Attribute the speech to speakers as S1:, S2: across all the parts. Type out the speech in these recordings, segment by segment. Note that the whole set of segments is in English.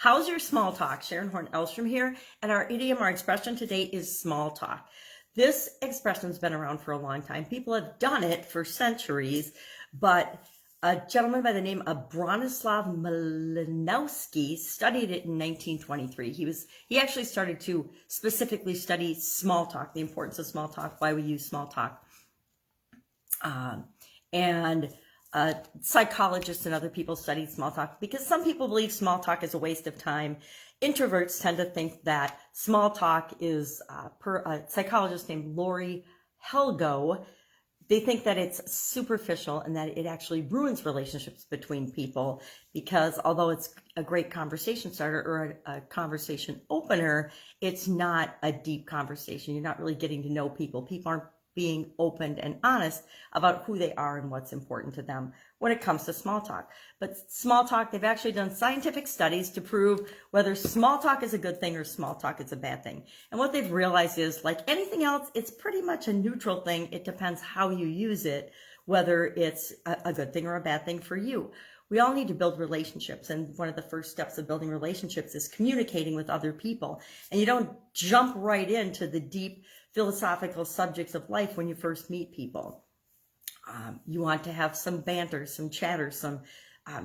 S1: How's your small talk? Sharon Horne-Ellstrom here, and our idiom, our expression today is small talk. This expression's been around for a long time. People have done it for centuries, but a gentleman by the name of Bronislaw Malinowski studied it in 1923. He actually started to specifically study small talk, the importance of small talk, why we use small talk. Psychologists and other people studied small talk because some people believe small talk is a waste of time. Introverts tend to think that small talk is, per a psychologist named Lori Helgo, they think that it's superficial and that it actually ruins relationships between people because although it's a great conversation starter or a conversation opener, it's not a deep conversation. You're not really getting to know people. People aren't being open and honest about who they are and what's important to them when it comes to small talk. But small talk, they've actually done scientific studies to prove whether small talk is a good thing or small talk is a bad thing. And what they've realized is, like anything else, it's pretty much a neutral thing. It depends how you use it, whether it's a good thing or a bad thing for you. We all need to build relationships, and one of the first steps of building relationships is communicating with other people. And you don't jump right into the deep philosophical subjects of life when you first meet people. You want to have some banter, some chatter,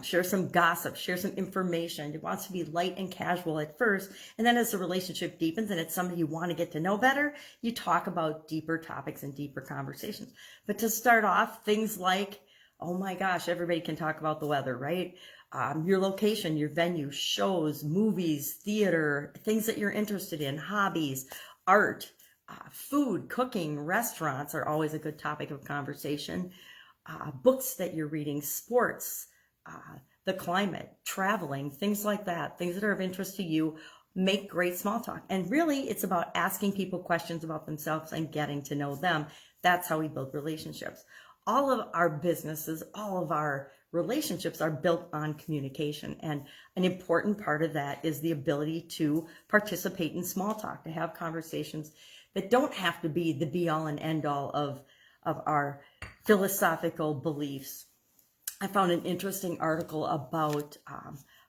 S1: share some gossip, share some information. It wants to be light and casual at first, and then as the relationship deepens and it's somebody you want to get to know better, you talk about deeper topics and deeper conversations. But to start off, things like, oh my gosh, everybody can talk about the weather, right? Your location, your venue, shows, movies, theater, things that you're interested in, hobbies, art, food, cooking, restaurants are always a good topic of conversation. Books that you're reading, sports, the climate, traveling, things like that, things that are of interest to you make great small talk. And really, it's about asking people questions about themselves and getting to know them. That's how we build relationships. All of our businesses, all of our relationships are built on communication. And an important part of that is the ability to participate in small talk, to have conversations that don't have to be the be-all and end-all of our philosophical beliefs. I found an interesting article about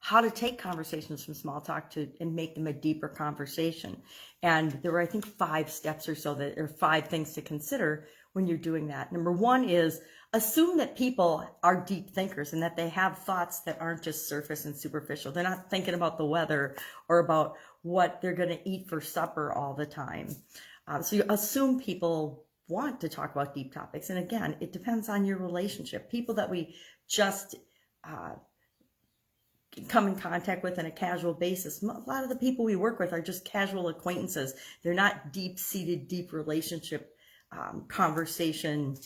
S1: how to take conversations from small talk and make them a deeper conversation. And there were, I think, 5 steps or so, or 5 things to consider when you're doing that. Number 1 is assume that people are deep thinkers and that they have thoughts that aren't just surface and superficial. They're not thinking about the weather or about what they're going to eat for supper all the time. So you assume people want to talk about deep topics. And again, it depends on your relationship. People that we just come in contact with on a casual basis, a lot of the people we work with are just casual acquaintances. They're not deep-seated, deep relationship conversation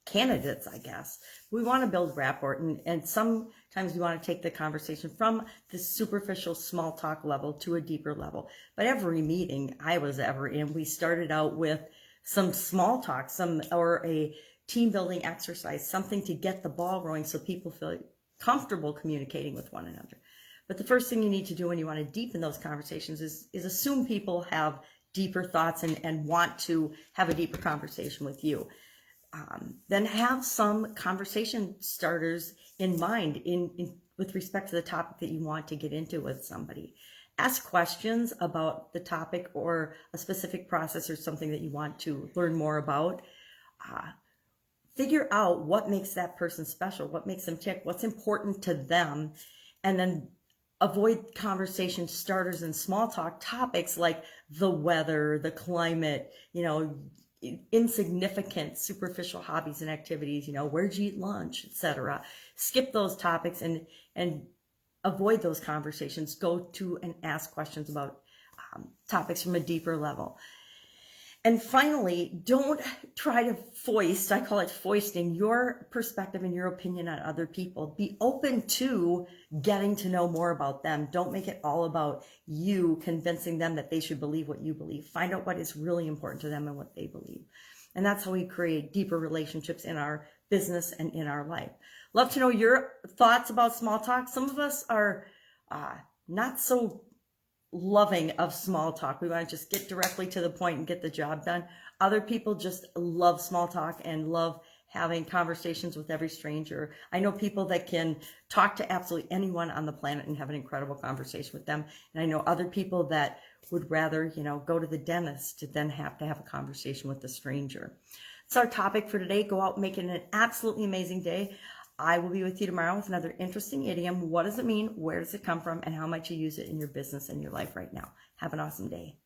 S1: candidates, I guess. We want to build rapport, and sometimes we want to take the conversation from the superficial small talk level to a deeper level. But every meeting I was ever in, we started out with some small talk, or a team building exercise, something to get the ball rolling so people feel comfortable communicating with one another. But the first thing you need to do when you want to deepen those conversations is assume people have deeper thoughts and want to have a deeper conversation with you. Then have some conversation starters in mind with respect to the topic that you want to get into with somebody. Ask questions about the topic or a specific process or something that you want to learn more about. Figure out what makes that person special, what makes them tick, what's important to them, and then avoid conversation starters and small talk topics like the weather, the climate, insignificant superficial hobbies and activities, where'd you eat lunch, etc. Skip those topics and avoid those conversations. Go to and ask questions about topics from a deeper level. And finally, don't try to foist, I call it foisting, your perspective and your opinion on other people. Be open to getting to know more about them. Don't make it all about you convincing them that they should believe what you believe. Find out what is really important to them and what they believe. And that's how we create deeper relationships in our business and in our life. Love to know your thoughts about small talk. Some of us are not so loving of small talk. We want to just get directly to the point and get the job done. Other people just love small talk and love having conversations with every stranger. I know people that can talk to absolutely anyone on the planet and have an incredible conversation with them. And I know other people that would rather, go to the dentist to then have to have a conversation with a stranger. It's our topic for today. Go out and make it an absolutely amazing day. I will be with you tomorrow with another interesting idiom. What does it mean? Where does it come from? And how might you use it in your business and your life right now? Have an awesome day.